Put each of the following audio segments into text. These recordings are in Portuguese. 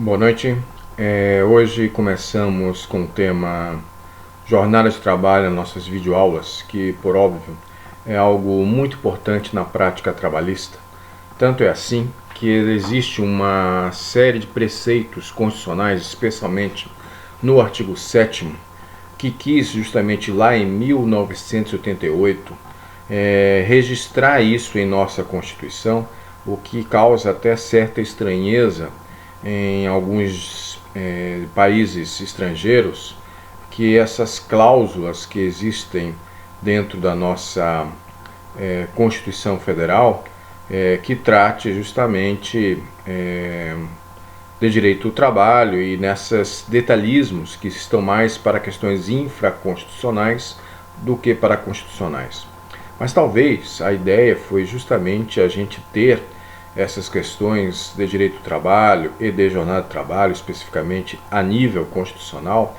Boa noite. Hoje começamos com o tema Jornada de Trabalho, nossas videoaulas, que, por óbvio, é algo muito importante na prática trabalhista. Tanto é assim que existe uma série de preceitos constitucionais, especialmente no artigo 7º, que quis justamente lá em 1988 registrar isso em nossa Constituição, o que causa até certa estranheza em alguns países estrangeiros, que essas cláusulas que existem dentro da nossa Constituição Federal, que trate justamente de direito do trabalho e nesses detalhismos que estão mais para questões infraconstitucionais do que para constitucionais. Mas talvez a ideia foi justamente a gente ter essas questões de direito do trabalho e de jornada de trabalho, especificamente a nível constitucional,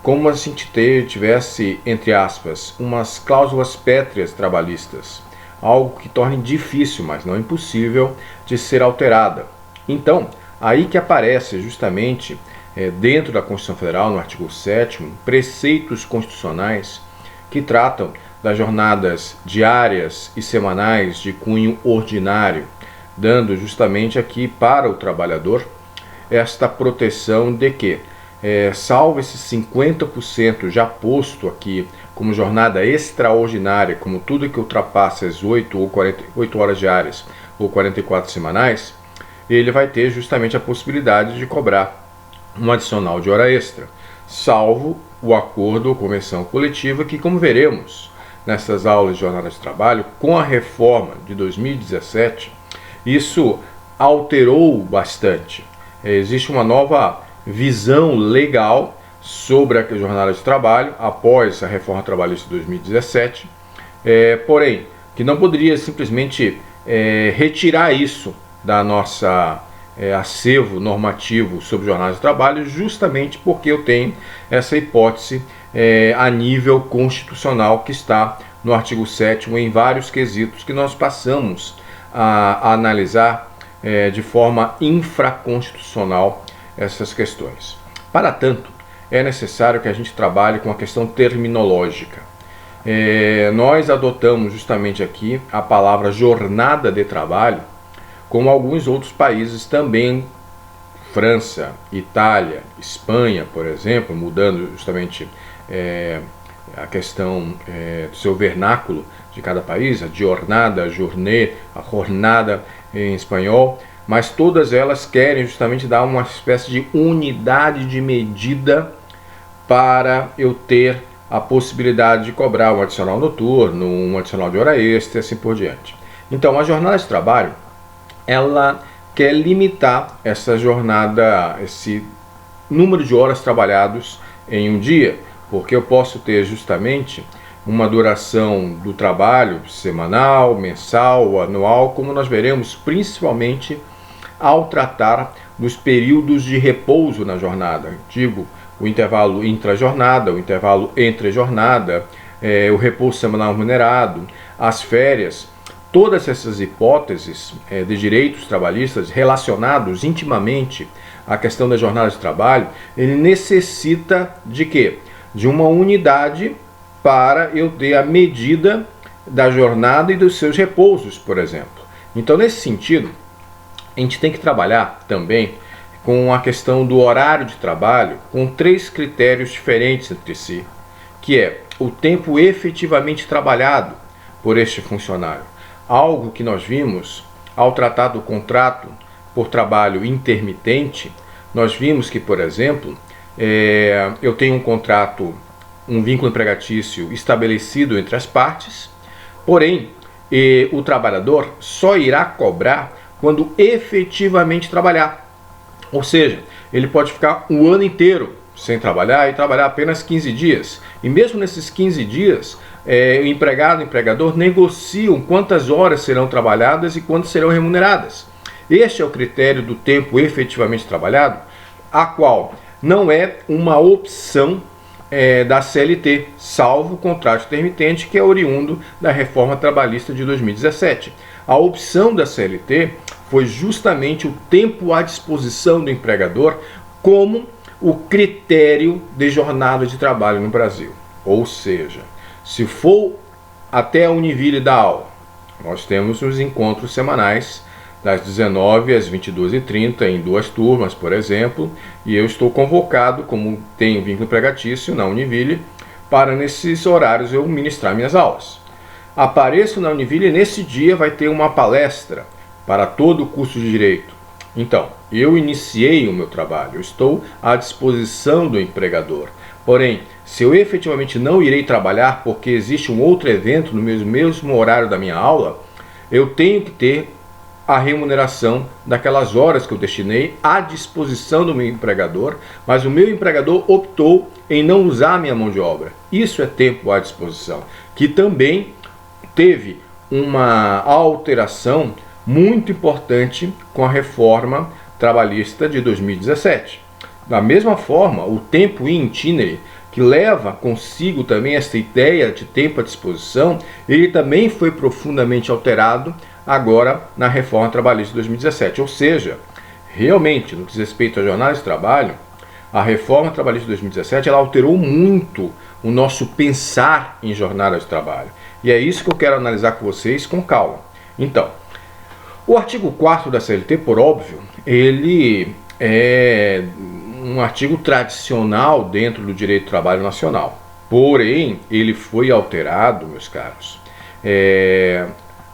como se a gente tivesse, entre aspas, umas cláusulas pétreas trabalhistas, algo que torne difícil, mas não impossível, de ser alterada. Então, aí que aparece justamente, dentro da Constituição Federal, no artigo 7º, preceitos constitucionais que tratam das jornadas diárias e semanais de cunho ordinário, dando justamente aqui para o trabalhador esta proteção de que, salvo esses 50% já posto aqui como jornada extraordinária, como tudo que ultrapassa as 8 ou 48 horas diárias ou 44 semanais, ele vai ter justamente a possibilidade de cobrar um adicional de hora extra, salvo o acordo ou convenção coletiva que, como veremos nessas aulas de jornada de trabalho, com a reforma de 2017, isso alterou bastante. Existe uma nova visão legal sobre a jornada de trabalho após a reforma trabalhista de 2017, porém, que não poderia simplesmente retirar isso da nossa acervo normativo sobre jornada de trabalho, justamente porque eu tenho essa hipótese a nível constitucional que está no artigo 7º em vários quesitos que nós passamos a analisar de forma infraconstitucional essas questões. Para tanto, é necessário que a gente trabalhe com a questão terminológica. Nós adotamos justamente aqui a palavra jornada de trabalho, como alguns outros países também, França, Itália, Espanha, por exemplo, mudando justamente a questão do seu vernáculo de cada país, a jornada, a journée, a jornada em espanhol, mas todas elas querem justamente dar uma espécie de unidade de medida para eu ter a possibilidade de cobrar um adicional noturno, um adicional de hora extra e assim por diante. Então, a jornada de trabalho, ela quer limitar essa jornada, esse número de horas trabalhadas em um dia, porque eu posso ter justamente uma duração do trabalho semanal, mensal, anual, como nós veremos principalmente ao tratar dos períodos de repouso na jornada. Digo, o intervalo intra-jornada, o intervalo entre jornada, o repouso semanal remunerado, as férias. Todas essas hipóteses de direitos trabalhistas relacionados intimamente à questão da jornada de trabalho, ele necessita de quê? De uma unidade para eu ter a medida da jornada e dos seus repousos, por exemplo. Então, nesse sentido, a gente tem que trabalhar também com a questão do horário de trabalho com 3 critérios diferentes entre si, que é o tempo efetivamente trabalhado por este funcionário. Algo que nós vimos ao tratar do contrato por trabalho intermitente, nós vimos que, por exemplo, eu tenho um contrato, um vínculo empregatício estabelecido entre as partes, porém, o trabalhador só irá cobrar quando efetivamente trabalhar. Ou seja, ele pode ficar um ano inteiro sem trabalhar e trabalhar apenas 15 dias. E mesmo nesses 15 dias, o empregado e o empregador negociam quantas horas serão trabalhadas e quantas serão remuneradas. Este é o critério do tempo efetivamente trabalhado, a qual não é uma opção da CLT, salvo o contrato intermitente, que é oriundo da reforma trabalhista de 2017. A opção da CLT foi justamente o tempo à disposição do empregador como o critério de jornada de trabalho no Brasil. Ou seja, se for até a Univille da aula, nós temos os encontros semanais das 19 às 22h30 em 2 turmas, por exemplo, e eu estou convocado, como tenho vínculo empregatício na Univille, para nesses horários eu ministrar minhas aulas. Apareço na Univille e nesse dia vai ter uma palestra para todo o curso de Direito. Então, eu iniciei o meu trabalho, eu estou à disposição do empregador. Porém, se eu efetivamente não irei trabalhar porque existe um outro evento no mesmo horário da minha aula, eu tenho que ter a remuneração daquelas horas que eu destinei à disposição do meu empregador, mas o meu empregador optou em não usar a minha mão de obra. Isso é tempo à disposição, que também teve uma alteração muito importante com a reforma trabalhista de 2017. Da mesma forma, o tempo in itinere, que leva consigo também essa ideia de tempo à disposição, ele também foi profundamente alterado agora na reforma trabalhista de 2017. Ou seja, realmente, no que diz respeito à jornada de trabalho, a reforma trabalhista de 2017 ela alterou muito o nosso pensar em jornada de trabalho. E é isso que eu quero analisar com vocês com calma. Então, o artigo 4º da CLT, por óbvio, ele é um artigo tradicional dentro do direito do trabalho nacional. Porém, ele foi alterado, meus caros,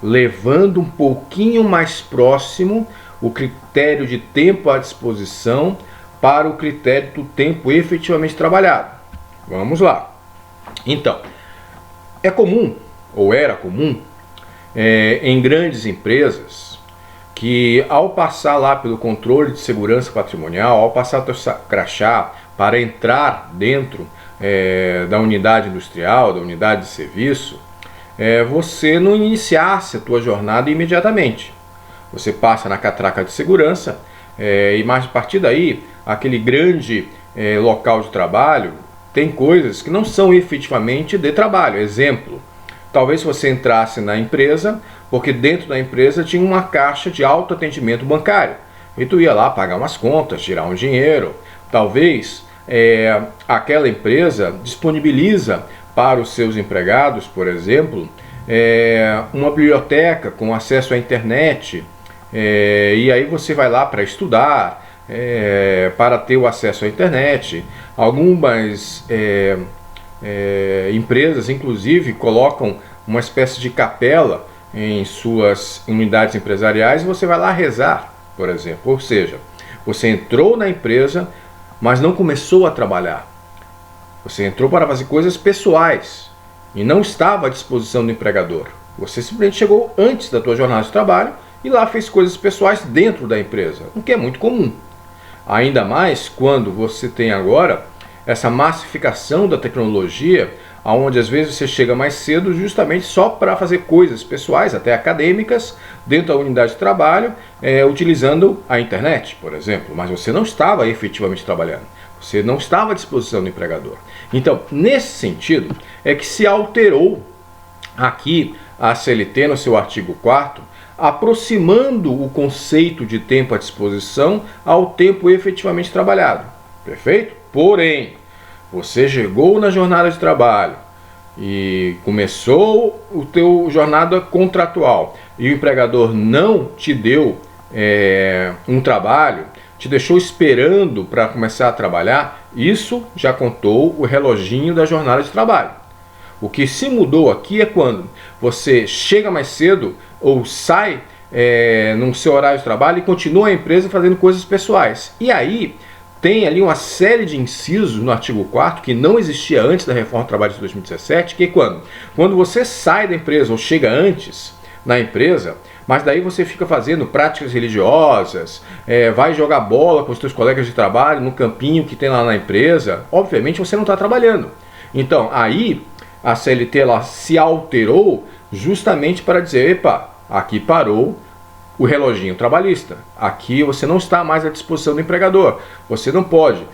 levando um pouquinho mais próximo o critério de tempo à disposição para o critério do tempo efetivamente trabalhado. Vamos lá. Então, é comum, ou era comum, em grandes empresas, que ao passar lá pelo controle de segurança patrimonial, ao passar o seu crachá para entrar dentro da unidade industrial, da unidade de serviço, você não iniciasse a tua jornada imediatamente. Você passa na catraca de segurança e mais a partir daí, aquele grande local de trabalho tem coisas que não são efetivamente de trabalho. Exemplo, talvez você entrasse na empresa porque dentro da empresa tinha uma caixa de autoatendimento bancário e tu ia lá pagar umas contas, tirar um dinheiro. Talvez aquela empresa disponibiliza para os seus empregados, por exemplo, uma biblioteca com acesso à internet, e aí você vai lá para estudar, para ter o acesso à internet. Algumas empresas, inclusive, colocam uma espécie de capela em suas unidades empresariais e você vai lá rezar, por exemplo. Ou seja, você entrou na empresa, mas não começou a trabalhar. Você entrou para fazer coisas pessoais e não estava à disposição do empregador. Você simplesmente chegou antes da tua jornada de trabalho e lá fez coisas pessoais dentro da empresa, o que é muito comum. Ainda mais quando você tem agora essa massificação da tecnologia, onde às vezes você chega mais cedo justamente só para fazer coisas pessoais, até acadêmicas, dentro da unidade de trabalho, utilizando a internet, por exemplo, mas você não estava efetivamente trabalhando. Você não estava à disposição do empregador. Então, nesse sentido, é que se alterou aqui a CLT no seu artigo 4º, aproximando o conceito de tempo à disposição ao tempo efetivamente trabalhado. Perfeito? Porém, você chegou na jornada de trabalho e começou o teu jornada contratual e o empregador não te deu um trabalho, te deixou esperando para começar a trabalhar, isso já contou o reloginho da jornada de trabalho. O que se mudou aqui é quando você chega mais cedo ou sai no seu horário de trabalho e continua a empresa fazendo coisas pessoais. E aí tem ali uma série de incisos no artigo 4º que não existia antes da reforma do trabalho de 2017, que é quando você sai da empresa ou chega antes na empresa, mas daí você fica fazendo práticas religiosas, vai jogar bola com os seus colegas de trabalho no campinho que tem lá na empresa, obviamente você não está trabalhando. Então aí a CLT ela se alterou justamente para dizer, epa, aqui parou o reloginho trabalhista. Aqui você não está mais à disposição do empregador. Você não pode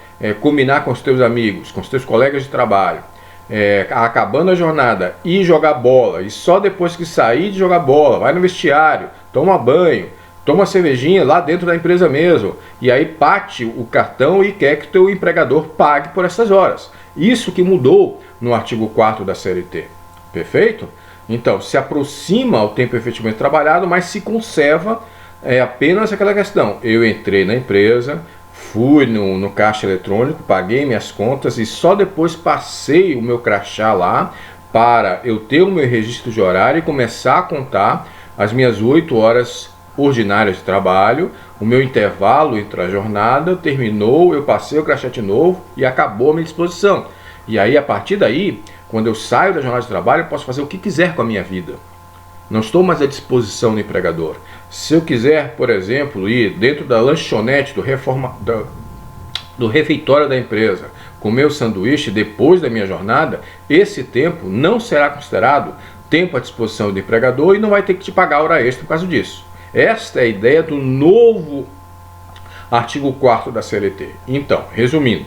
combinar com os teus amigos, com os teus colegas de trabalho, acabando a jornada, ir jogar bola, e só depois que sair de jogar bola, vai no vestiário, toma banho, toma uma cervejinha lá dentro da empresa mesmo, e aí bate o cartão e quer que o teu empregador pague por essas horas. Isso que mudou no artigo 4º da CLT. Perfeito? Então, se aproxima o tempo efetivamente trabalhado, mas se conserva apenas aquela questão. Eu entrei na empresa, fui no caixa eletrônico, paguei minhas contas e só depois passei o meu crachá lá para eu ter o meu registro de horário e começar a contar as minhas 8 horas ordinárias de trabalho, o meu intervalo entre a jornada, terminou, eu passei o crachá de novo e acabou a minha disposição. E aí, a partir daí, quando eu saio da jornada de trabalho, eu posso fazer o que quiser com a minha vida. Não estou mais à disposição do empregador. Se eu quiser, por exemplo, ir dentro da lanchonete do refeitório da empresa, comer o sanduíche depois da minha jornada, esse tempo não será considerado tempo à disposição do empregador e não vai ter que te pagar hora extra por causa disso. Esta é a ideia do novo artigo 4º da CLT. Então, resumindo,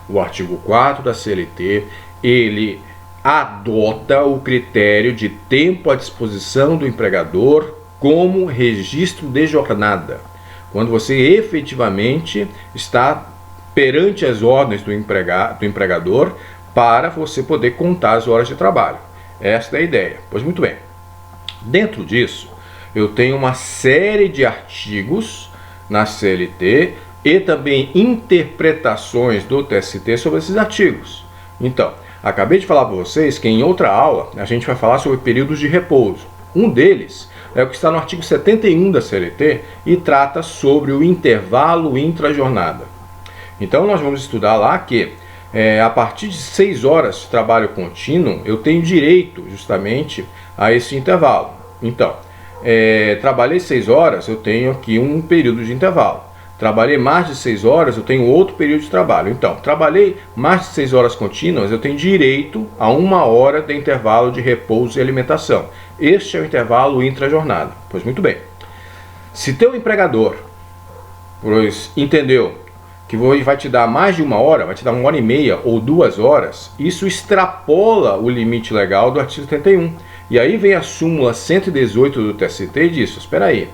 o artigo 4º da CLT, ele adota o critério de tempo à disposição do empregador como registro de jornada. Quando você efetivamente está perante as ordens do empregador para você poder contar as horas de trabalho. Esta é a ideia. Pois muito bem. Dentro disso, eu tenho uma série de artigos na CLT e também interpretações do TST sobre esses artigos. Então, acabei de falar para vocês que em outra aula a gente vai falar sobre períodos de repouso. Um deles é o que está no artigo 71 da CLT e trata sobre o intervalo intra-jornada. Então nós vamos estudar lá que a partir de 6 horas de trabalho contínuo eu tenho direito justamente a esse intervalo. Então, trabalhei 6 horas, eu tenho aqui um período de intervalo. Trabalhei mais de 6 horas, eu tenho outro período de trabalho. Então, trabalhei mais de 6 horas contínuas, eu tenho direito a 1 hora de intervalo de repouso e alimentação. Este é o intervalo intra-jornada. Pois muito bem. Se teu empregador entendeu que vai te dar mais de 1 hora, vai te dar 1h30 ou 2 horas, isso extrapola o limite legal do artigo 71. E aí vem a súmula 118 do TST e diz, espera aí,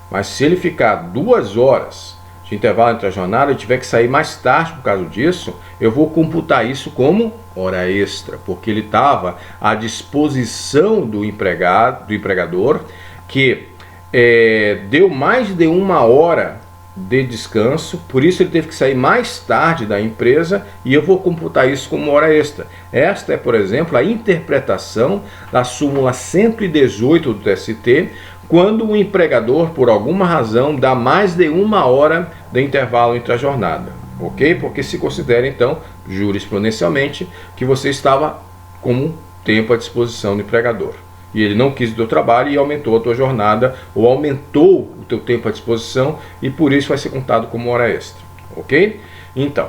mas se ele ficar 2 horas de intervalo entre a jornada e tiver que sair mais tarde por causa disso, eu vou computar isso como hora extra, porque ele estava à disposição do empregador, que deu mais de 1 hora de descanso, por isso ele teve que sair mais tarde da empresa e eu vou computar isso como hora extra. Esta é, por exemplo, a interpretação da súmula 118 do TST, quando o empregador, por alguma razão, dá mais de 1 hora de intervalo entre a jornada, ok? Porque se considera, então, jurisprudencialmente, que você estava com tempo à disposição do empregador. E ele não quis o teu trabalho e aumentou a tua jornada, ou aumentou o teu tempo à disposição, e por isso vai ser contado como hora extra, ok? Então,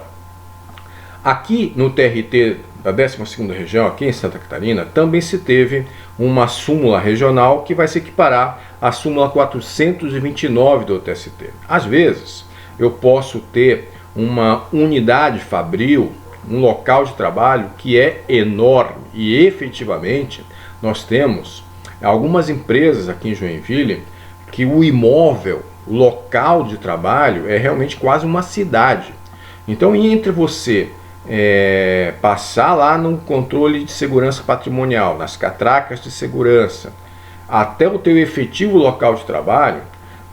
aqui no TRT da 12ª região, aqui em Santa Catarina, também se teve uma súmula regional que vai se equiparar à súmula 429 do TST. Às vezes, eu posso ter uma unidade fabril, um local de trabalho que é enorme, e efetivamente nós temos algumas empresas aqui em Joinville que o imóvel, o local de trabalho é realmente quase uma cidade. Então, entre você passar lá no controle de segurança patrimonial, nas catracas de segurança, até o teu efetivo local de trabalho,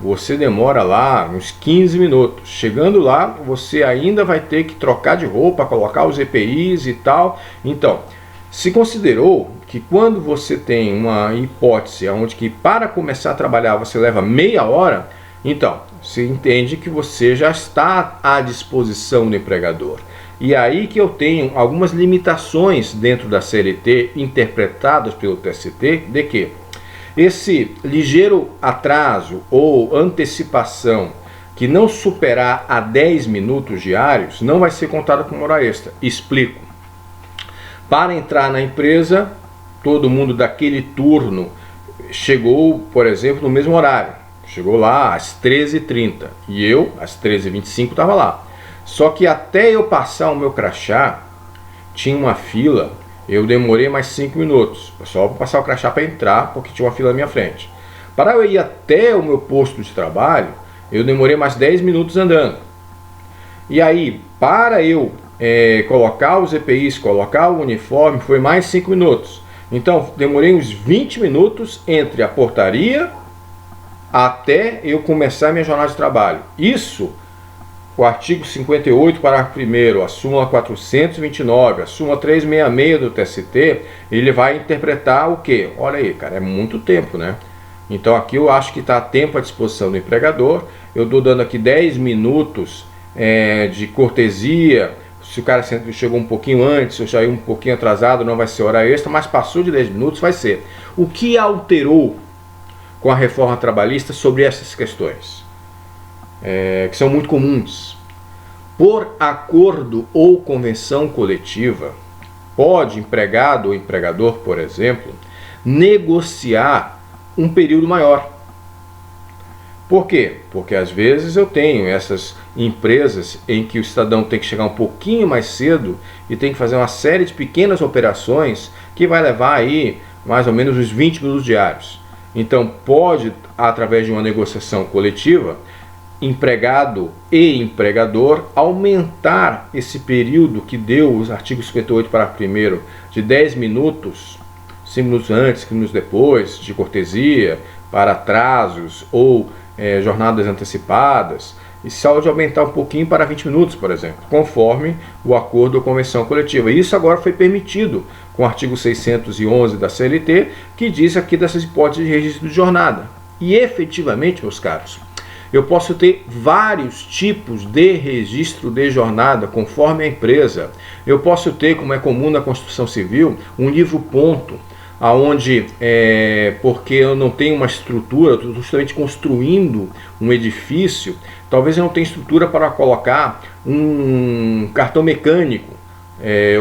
você demora lá uns 15 minutos. Chegando lá, você ainda vai ter que trocar de roupa, colocar os EPIs e tal. Então, se considerou que quando você tem uma hipótese onde que para começar a trabalhar você leva meia hora, então se entende que você já está à disposição do empregador. E aí que eu tenho algumas limitações dentro da CLT interpretadas pelo TST, de que esse ligeiro atraso ou antecipação que não superar a 10 minutos diários não vai ser contado como hora extra. Explico. Para entrar na empresa, todo mundo daquele turno chegou, por exemplo, no mesmo horário. Chegou lá às 13h30 e eu, às 13h25, estava lá. Só que até eu passar o meu crachá, tinha uma fila, eu demorei mais 5 minutos. Só para passar o crachá para entrar, porque tinha uma fila na minha frente. Para eu ir até o meu posto de trabalho, eu demorei mais 10 minutos andando. E aí, para eu colocar os EPIs, colocar o uniforme, foi mais 5 minutos. Então, demorei uns 20 minutos entre a portaria até eu começar minha jornada de trabalho. Isso, o artigo 58, parágrafo 1º, a súmula 429, a súmula 366 do TST, ele vai interpretar o quê? Olha aí, cara, é muito tempo, né? Então aqui eu acho que está tempo à disposição do empregador. Eu estou dando aqui 10 minutos de cortesia. Se o cara chegou um pouquinho antes, ou saiu um pouquinho atrasado, não vai ser hora extra, mas passou de 10 minutos, vai ser. O que alterou com a reforma trabalhista sobre essas questões? Que são muito comuns. Por acordo ou convenção coletiva, pode empregado ou empregador, por exemplo, negociar um período maior. Por quê? Porque às vezes eu tenho essas empresas em que o cidadão tem que chegar um pouquinho mais cedo e tem que fazer uma série de pequenas operações que vai levar aí mais ou menos uns 20 minutos diários. Então pode, através de uma negociação coletiva, empregado e empregador aumentar esse período que deu os artigos 58 parágrafo 1º de 10 minutos, 5 minutos antes, 5 minutos depois, de cortesia, para atrasos ou jornadas antecipadas, e só de aumentar um pouquinho para 20 minutos, por exemplo, conforme o acordo ou convenção coletiva. E isso agora foi permitido com o artigo 611 da CLT, que diz aqui dessas hipóteses de registro de jornada. E efetivamente, meus caros, eu posso ter vários tipos de registro de jornada conforme a empresa. Eu posso ter, como é comum na construção civil, um livro-ponto, aonde porque eu não tenho uma estrutura, estou justamente construindo um edifício, talvez eu não tenha estrutura para colocar um cartão mecânico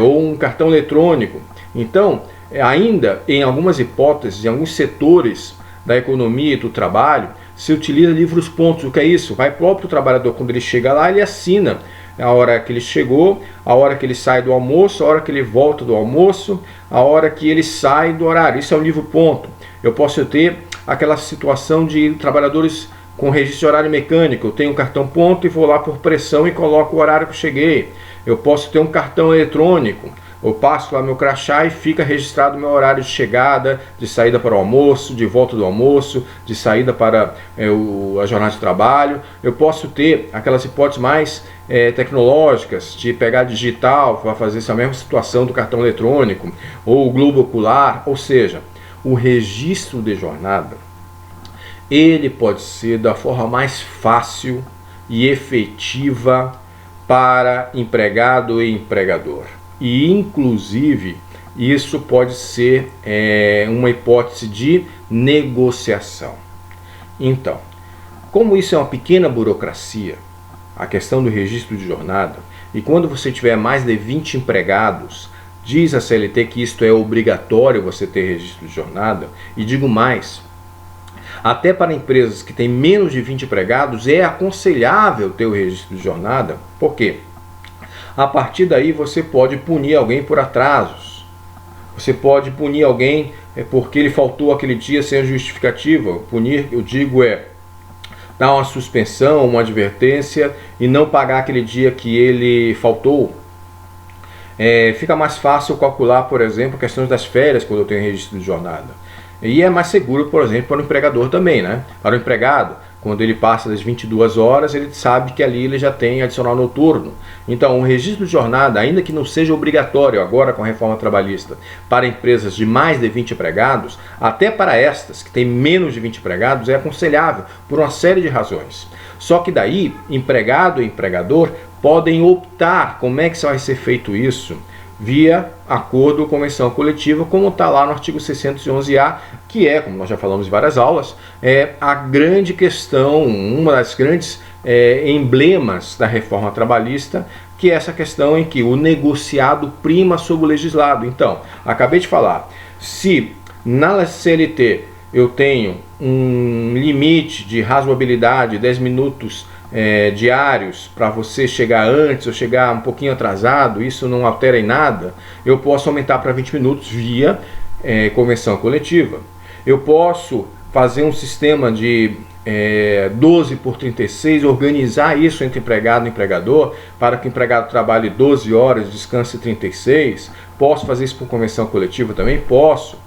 ou um cartão eletrônico. Então, ainda em algumas hipóteses, em alguns setores da economia e do trabalho, se utiliza livros-pontos. O que é isso? Vai próprio trabalhador, quando ele chega lá, ele assina a hora que ele chegou, a hora que ele sai do almoço, a hora que ele volta do almoço, a hora que ele sai do horário. Isso é um livro-ponto. Eu posso ter aquela situação de trabalhadores com registro de horário mecânico. Eu tenho um cartão ponto e vou lá por pressão e coloco o horário que eu cheguei. Eu posso ter um cartão eletrônico. Eu passo lá meu crachá e fica registrado meu horário de chegada, de saída para o almoço, de volta do almoço, de saída para a jornada de trabalho. Eu posso ter aquelas hipóteses mais tecnológicas, de pegar digital para fazer essa mesma situação do cartão eletrônico, ou o globo ocular. Ou seja, o registro de jornada, ele pode ser da forma mais fácil e efetiva para empregado e empregador. E, inclusive, isso pode ser uma hipótese de negociação. Então, como isso é uma pequena burocracia, a questão do registro de jornada, e quando você tiver mais de 20 empregados, diz a CLT que isto é obrigatório você ter registro de jornada, e digo mais, até para empresas que têm menos de 20 empregados, é aconselhável ter o registro de jornada. Por quê? A partir daí você pode punir alguém por atrasos. Você pode punir alguém porque ele faltou aquele dia sem justificativa. Punir, eu digo, dar uma suspensão, uma advertência e não pagar aquele dia que ele faltou. Fica mais fácil calcular, por exemplo, questões das férias quando eu tenho registro de jornada. E é mais seguro, por exemplo, para o empregador também, né? Para o empregado, quando ele passa das 22 horas, ele sabe que ali ele já tem adicional noturno. Então, o registro de jornada, ainda que não seja obrigatório agora com a reforma trabalhista, para empresas de mais de 20 empregados, até para estas que têm menos de 20 empregados, é aconselhável por uma série de razões. Só que daí, empregado e empregador podem optar como é que vai ser feito isso, via acordo ou convenção coletiva, como está lá no artigo 611A, que é, como nós já falamos em várias aulas, a grande questão, uma das grandes emblemas da reforma trabalhista, que é essa questão em que o negociado prima sobre o legislado. Então, acabei de falar, se na CLT eu tenho um limite de razoabilidade, 10 minutos diários para você chegar antes ou chegar um pouquinho atrasado, isso não altera em nada, eu posso aumentar para 20 minutos via convenção coletiva. Eu posso fazer um sistema de 12 por 36, organizar isso entre empregado e empregador, para que o empregado trabalhe 12 horas, descanse 36. Posso fazer isso por convenção coletiva também? Posso.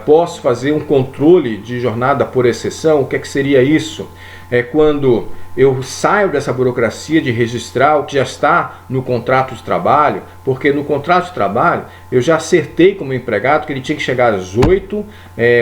Posso fazer um controle de jornada por exceção. O que é que seria isso? É quando eu saio dessa burocracia de registrar o que já está no contrato de trabalho, porque no contrato de trabalho eu já acertei como empregado que ele tinha que chegar às 8,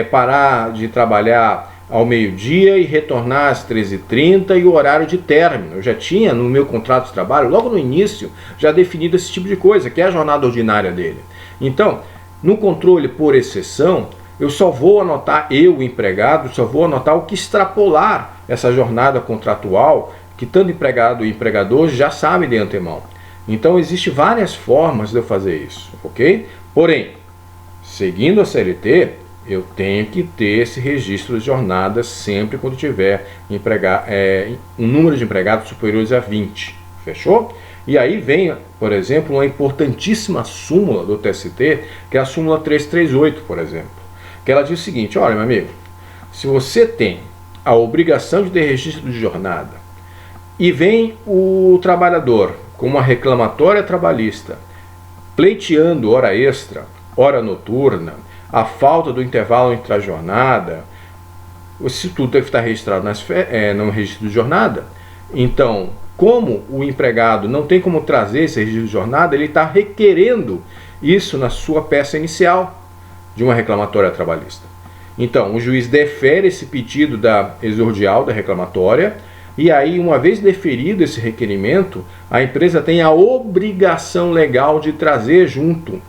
parar de trabalhar ao meio-dia e retornar às 13h30 e o horário de término. Eu já tinha no meu contrato de trabalho, logo no início, já definido esse tipo de coisa, que é a jornada ordinária dele. Então, no controle por exceção, eu só vou anotar, o empregado, só vou anotar o que extrapolar essa jornada contratual, que tanto empregado e empregador já sabem de antemão. Então, existem várias formas de eu fazer isso, ok? Porém, seguindo a CLT, eu tenho que ter esse registro de jornada sempre quando tiver um número de empregados superiores a 20, fechou? E aí vem, por exemplo, uma importantíssima súmula do TST, que é a súmula 338, por exemplo, que ela diz o seguinte: olha, meu amigo, se você tem a obrigação de ter registro de jornada e vem o trabalhador com uma reclamatória trabalhista pleiteando hora extra, hora noturna, a falta do intervalo entre a jornada, isso tudo deve estar registrado no registro de jornada. Então, como o empregado não tem como trazer esse registro de jornada, ele está requerendo isso na sua peça inicial de uma reclamatória trabalhista. Então, o juiz defere esse pedido da exordial da reclamatória, e aí, uma vez deferido esse requerimento, a empresa tem a obrigação legal de trazer junto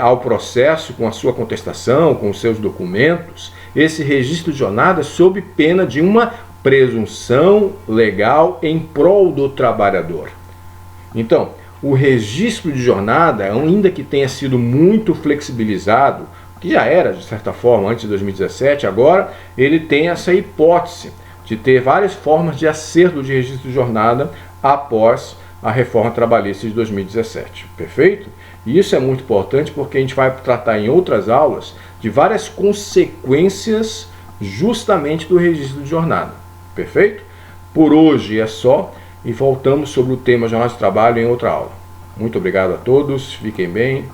ao processo, com a sua contestação, com os seus documentos, esse registro de jornada sob pena de uma presunção legal em prol do trabalhador. Então, o registro de jornada, ainda que tenha sido muito flexibilizado, que já era de certa forma antes de 2017, agora ele tem essa hipótese de ter várias formas de acerto de registro de jornada após a reforma trabalhista de 2017, perfeito? E isso é muito importante porque a gente vai tratar em outras aulas de várias consequências justamente do registro de jornada, perfeito? Por hoje é só e voltamos sobre o tema jornada de trabalho em outra aula. Muito obrigado a todos, fiquem bem.